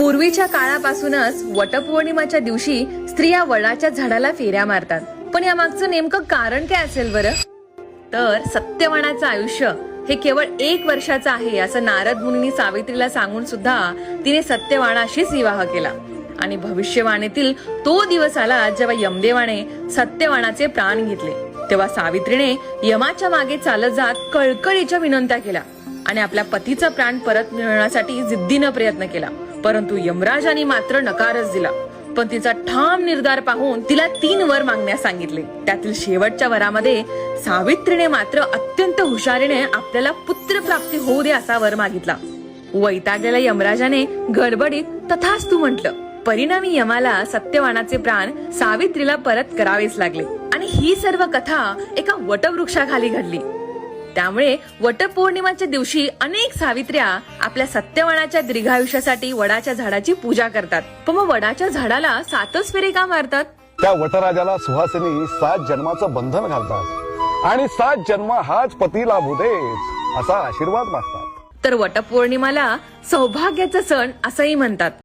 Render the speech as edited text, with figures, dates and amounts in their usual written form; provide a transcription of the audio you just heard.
पूर्वीच्या काळापासूनच वटपौर्णिमाच्या दिवशी स्त्रिया वडाच्या झाडाला फेऱ्या मारतात. पण यामागचं नेमकं कारण काय असेल बरं? तर सत्यवानाचं आयुष्य हे केवळ 1 वर्षाचं आहे असं नारद मुनींनी सावित्रीला सांगून सुद्धा तिने सत्यवानाशीच विवाह केला. आणि भविष्यवाणीतील तो दिवस आला जेव्हा यमदेवाने सत्यवानाचे प्राण घेतले. तेव्हा सावित्रीने यमाच्या मागे चालत जात कळकळीच्या विनंत्या केल्या आणि आपल्या पतीचा प्राण परत मिळवण्यासाठी जिद्दीनं प्रयत्न केला. परंतु यमराजाने मात्र नकारच दिला. पण तिचा ठाम निर्धार पाहून तिला 3 वर मागण्यास सांगितले. त्यातील शेवटच्या वरामध्ये सावित्रीने मात्र अत्यंत हुशारीने आपल्याला पुत्र प्राप्ती होऊ दे असा वर मागितला. वैतागलेल्या यमराजाने गडबडीत तथास्तु म्हटलं. परिणामी यमाला सत्यवानाचे प्राण सावित्रीला परत करावेच लागले. आणि ही सर्व कथा एका वटवृक्षाखाली घडली. त्यामुळे वटपौर्णिमाच्या दिवशी अनेक सावित्र्या आपल्या सत्यवानाच्या दीर्घायुष्यासाठी वडाच्या झाडाची पूजा करतात. पण मग वडाच्या झाडाला 7च फेरे का मारतात? त्या वटराजाला सुहासिनी 7 जन्माचं बंधन घालतात आणि 7 जन्म हाच पती लाभू देच असा आशीर्वाद मागतात. तर वटपौर्णिमाला सौभाग्याचा सण असंही म्हणतात.